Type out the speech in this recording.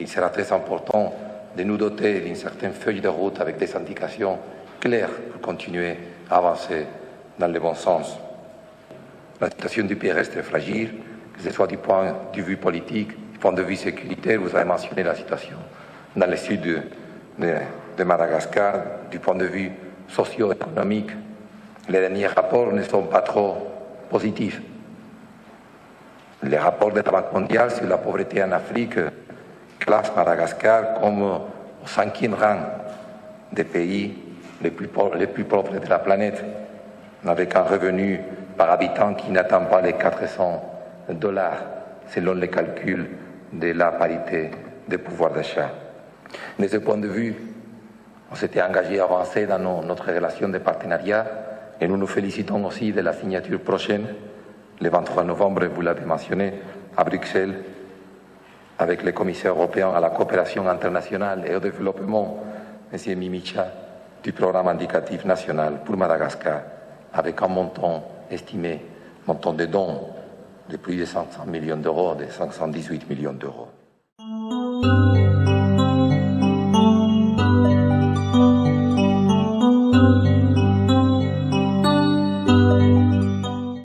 Il sera très important de nous doter d'une certaine feuille de route avec des indications claires pour continuer à avancer dans le bon sens. La situation du pays reste fragile, que ce soit du point de vue politique, du point de vue sécuritaire. Vous avez mentionné la situation dans le sud de Madagascar, du point de vue socio-économique. Les derniers rapports ne sont pas trop positifs. Les rapports de la Banque mondiale sur la pauvreté en Afrique classe Madagascar comme au 5e rang des pays les plus pauvres de la planète, avec un revenu par habitant qui n'atteint pas les $400 selon les calculs de la parité de pouvoir d'achat. De ce point de vue, on s'était engagé à avancer dans notre relation de partenariat et nous nous félicitons aussi de la signature prochaine, le 23 novembre, vous l'avez mentionné, à Bruxelles, avec le commissaire européen à la coopération internationale et au développement, M. Mimica, du programme indicatif national pour Madagascar, avec un montant estimé, montant de dons de plus de 500 millions d'euros, de 518 millions d'euros.